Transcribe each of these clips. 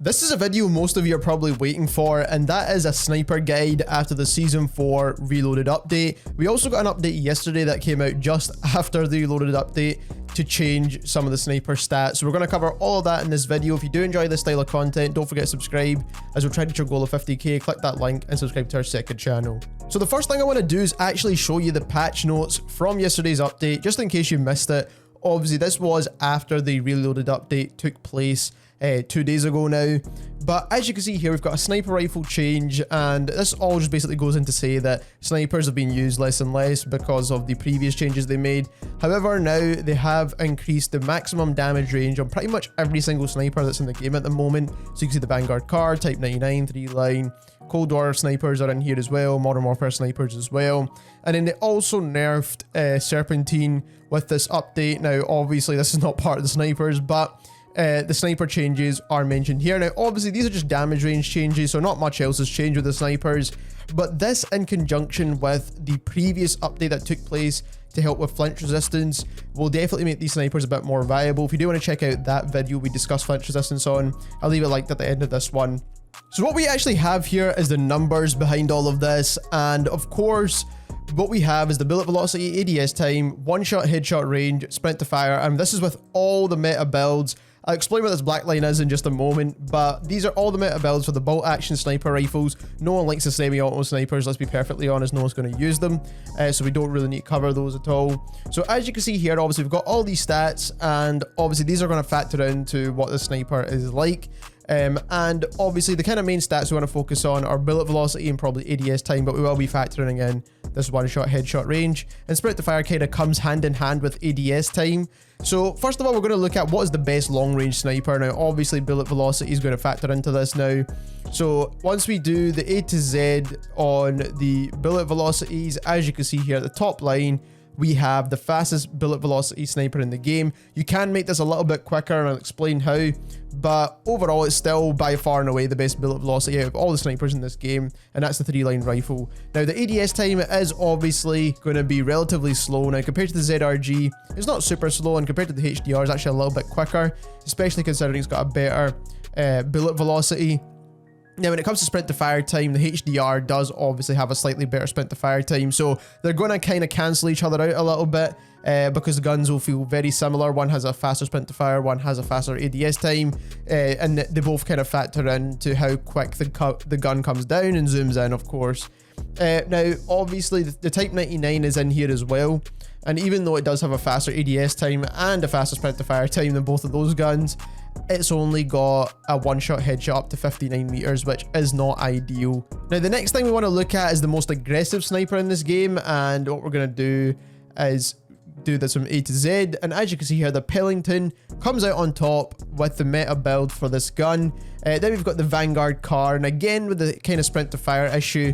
This is a video most of you are probably waiting for, and that is a sniper guide after the Season 4 Reloaded update. We also got an update yesterday that came out just after the Reloaded update to change some of the sniper stats. So we're going to cover all of that in this video. If you do enjoy this style of content, don't forget to subscribe as we're trying to reach our goal of 50k. Click that link and subscribe to our second channel. So the first thing I want to do is actually show you the patch notes from yesterday's update, just in case you missed it. Obviously, this was after the Reloaded update took place 2 days ago now, but as you can see here, we've got a sniper rifle change, and this all just basically goes in to say that snipers have been used less and less because of the previous changes they made. However, now they have increased the maximum damage range on pretty much every single sniper that's in the game at the moment. So you can see the Vanguard Kar, Type 99, 3-line, Cold War snipers are in here as well, Modern Warfare snipers as well. And then they also nerfed Serpentine with this update. Now, obviously, this is not part of the snipers, but the sniper changes are mentioned here. Now, obviously, these are just damage range changes, so not much else has changed with the snipers. But this, in conjunction with the previous update that took place to help with flinch resistance, will definitely make these snipers a bit more viable. If you do want to check out that video we discussed flinch resistance on, I'll leave it linked at the end of this one. So what we actually have here is the numbers behind all of this, and of course, what we have is the bullet velocity, ADS time, one-shot headshot range, sprint to fire, and this is with all the meta builds. I'll explain what this black line is in just a moment, but these are all the meta builds for the bolt action sniper rifles. No one likes the semi-auto snipers, let's be perfectly honest, no one's going to use them, so we don't really need to cover those at all. So as you can see here, obviously we've got all these stats, and obviously these are going to factor into what the sniper is like. And obviously the kind of main stats we want to focus on are bullet velocity and probably ADS time, but we will be factoring in this one-shot headshot range, and sprint to fire kind of comes hand in hand with ADS time. So first of all, we're going to look at what is the best long-range sniper. Now obviously bullet velocity is going to factor into this now. So once we do the A to Z on the bullet velocities, as you can see here at the top line, we have the fastest bullet velocity sniper in the game. You can make this a little bit quicker, and I'll explain how, but overall it's still by far and away the best bullet velocity out of all the snipers in this game, and that's the 3-line rifle. Now the ADS time is obviously going to be relatively slow. Now compared to the ZRG, it's not super slow, and compared to the HDR, it's actually a little bit quicker, especially considering it's got a better bullet velocity. Now, when it comes to sprint to fire time, the HDR does obviously have a slightly better sprint to fire time, so they're going to kind of cancel each other out a little bit because the guns will feel very similar. One has a faster sprint to fire, one has a faster ADS time, and they both kind of factor into how quick the gun comes down and zooms in, of course. Now, obviously, the Type 99 is in here as well, and even though it does have a faster ADS time and a faster sprint to fire time than both of those guns, it's only got a one-shot headshot up to 59 meters, which is not ideal. Now, the next thing we want to look at is the most aggressive sniper in this game, and what we're going to do is do this from A to Z. And as you can see here, the Pellington comes out on top with the meta build for this gun. Then we've got the Vanguard Kar, and again with the kind of sprint to fire issue,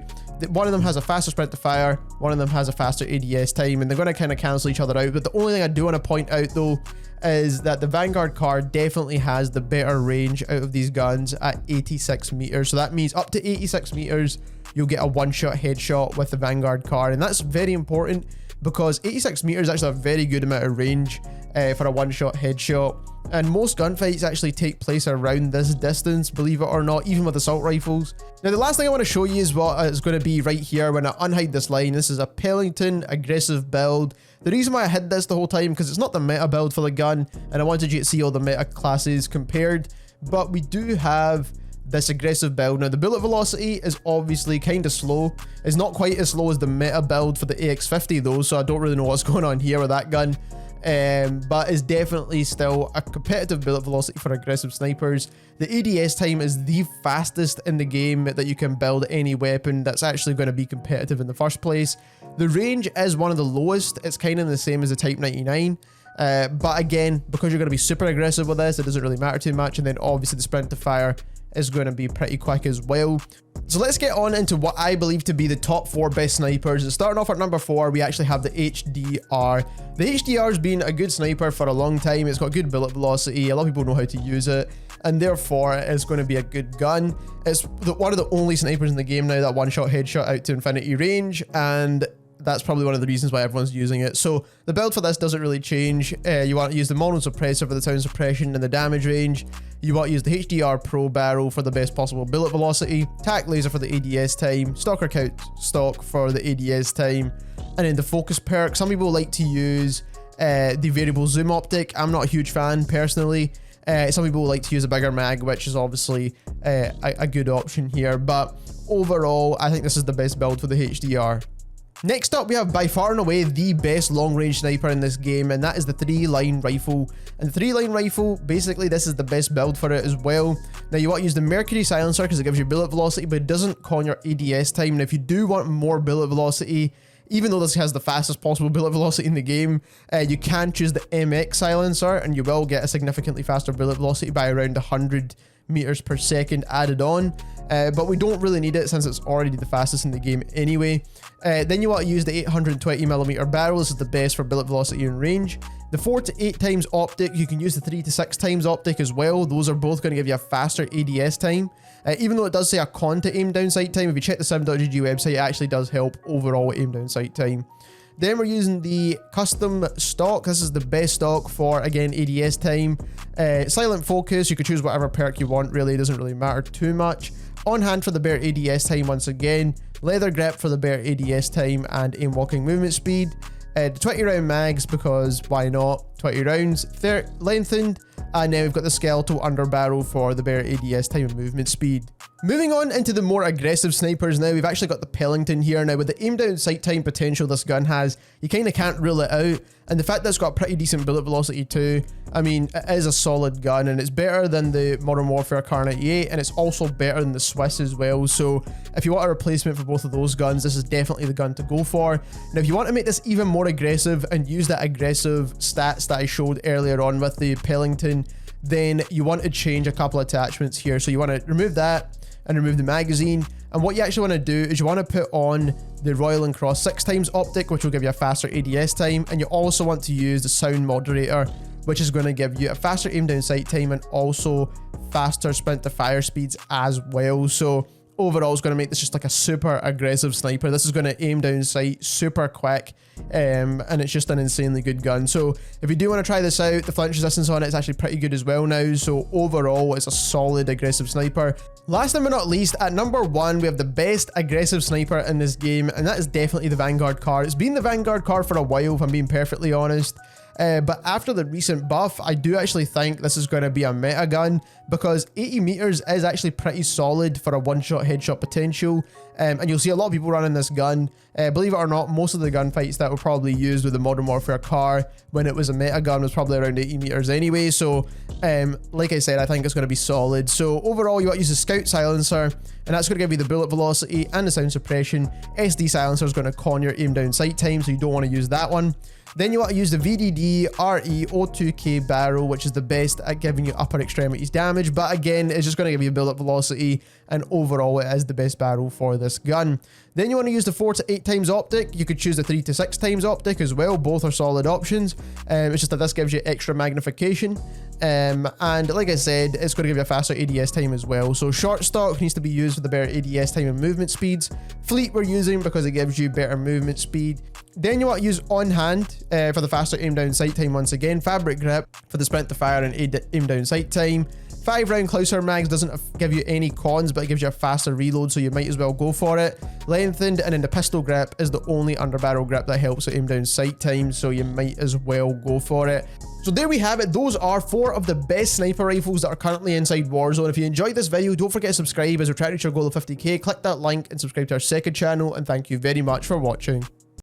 one of them has a faster sprint to fire, one of them has a faster ADS time, and they're going to kind of cancel each other out. But the only thing I do want to point out though is that the Vanguard Kar definitely has the better range out of these guns at 86 meters. So that means up to 86 meters, you'll get a one-shot headshot with the Vanguard Kar, and that's very important because 86 meters is actually a very good amount of range for a one-shot headshot. And most gunfights actually take place around this distance, believe it or not, even with assault rifles. Now, the last thing I want to show you is what it's going to be right here when I unhide this line. This is a Pellington aggressive build. The reason why I hid this the whole time, because it's not the meta build for the gun, and I wanted you to see all the meta classes compared, but we do have this aggressive build. Now, the bullet velocity is obviously kind of slow. It's not quite as slow as the meta build for the AX50 though, so I don't really know what's going on here with that gun. But it's definitely still a competitive bullet velocity for aggressive snipers. The ADS time is the fastest in the game that you can build any weapon that's actually going to be competitive in the first place. The range is one of the lowest. It's kind of the same as the Type 99. But again, because you're going to be super aggressive with this, it doesn't really matter too much. And then obviously the sprint to fire is going to be pretty quick as well. So let's get on into what I believe to be the top 4 best snipers. And starting off at number 4, we actually have the HDR. The HDR has been a good sniper for a long time. It's got good bullet velocity. A lot of people know how to use it, and therefore it's going to be a good gun. It's one of the only snipers in the game now that one-shot headshot out to infinity range, and that's probably one of the reasons why everyone's using it. So the build for this doesn't really change. You want to use the mono suppressor for the sound suppression and the damage range. You want to use the HDR Pro barrel for the best possible bullet velocity, tac laser for the ADS time, stalker count stock for the ADS time, and then the focus perk. Some people like to use the variable zoom optic. I'm not a huge fan personally. Some people like to use a bigger mag, which is obviously a good option here, but overall I think this is the best build for the HDR. Next up, we have by far and away the best long-range sniper in this game, and that is the 3-line rifle. And the 3-line rifle, basically this is the best build for it as well. Now you want to use the Mercury silencer because it gives you bullet velocity, but it doesn't con your ADS time. And if you do want more bullet velocity, even though this has the fastest possible bullet velocity in the game, you can choose the MX silencer and you will get a significantly faster bullet velocity by around 100 meters per second added on, but we don't really need it since it's already the fastest in the game anyway. Then you want to use the 820mm barrel. This is the best for bullet velocity and range. The 4 to 8 times optic, you can use the 3 to 6 times optic as well. Those are both going to give you a faster ADS time. Even though it does say a con to aim down sight time, if you check the sim.gg website, it actually does help overall aim down sight time. Then we're using the custom stock. This is the best stock for, again, ADS time. Silent focus, you could choose whatever perk you want, really, it doesn't really matter too much. On hand for the better ADS time once again. Leather grip for the better ADS time and aim walking movement speed. The 20 round mags, because why not? 20 rounds. Lengthened. And then we've got the skeletal underbarrel for the better ADS time and movement speed. Moving on into the more aggressive snipers now, we've actually got the Pellington here. Now with the aim down sight time potential this gun has, you kind of can't rule it out. And the fact that it's got pretty decent bullet velocity too, I mean, it is a solid gun and it's better than the Modern Warfare Kar98 and it's also better than the Swiss as well. So if you want a replacement for both of those guns, this is definitely the gun to go for. Now if you want to make this even more aggressive and use that aggressive stats that I showed earlier on with the Pellington, then you want to change a couple attachments here. So you want to remove that and remove the magazine. And what you actually want to do is you want to put on the Royal and Cross 6 times optic, which will give you a faster ADS time. And you also want to use the sound moderator, which is going to give you a faster aim down sight time and also faster sprint to fire speeds as well. So overall, it's going to make this just like a super aggressive sniper. This is going to aim down sight super quick, and it's just an insanely good gun. So if you do want to try this out, the flinch resistance on it is actually pretty good as well now. So overall, it's a solid aggressive sniper. Last but not least, at number 1, we have the best aggressive sniper in this game, and that is definitely the Vanguard Kar. It's been the Vanguard Kar for a while, if I'm being perfectly honest. But after the recent buff, I do actually think this is going to be a meta gun because 80 meters is actually pretty solid for a one-shot headshot potential. And you'll see a lot of people running this gun. Believe it or not, most of the gunfights that were probably used with the Modern Warfare Kar when it was a meta gun was probably around 80 meters anyway. So like I said, I think it's going to be solid. So overall, you want to use the Scout silencer, and that's going to give you the bullet velocity and the sound suppression. SD silencer is going to con your aim down sight time, so you don't want to use that one. Then you want to use the VDD RE02K barrel, which is the best at giving you upper extremities damage, but again, it's just going to give you bullet velocity, and overall it is the best barrel for this gun. Then you want to use the 4 to 8 times optic. You could choose the 3 to 6 times optic as well. Both are solid options. It's just that this gives you extra magnification. And like I said, it's going to give you a faster ADS time as well. So short stock needs to be used for the better ADS time and movement speeds. Fleet we're using because it gives you better movement speed. Then you want to use on hand for the faster aim down sight time once again. Fabric grip for the sprint to fire and aim down sight time. 5 round Clouser mags doesn't give you any cons, but it gives you a faster reload, so you might as well go for it. Lengthened, and then the pistol grip is the only underbarrel grip that helps with aim down sight time, so you might as well go for it. So there we have it. Those are 4 of the best sniper rifles that are currently inside Warzone. If you enjoyed this video, don't forget to subscribe as we're trying to reach our goal of 50k. Click that link and subscribe to our second channel, and thank you very much for watching.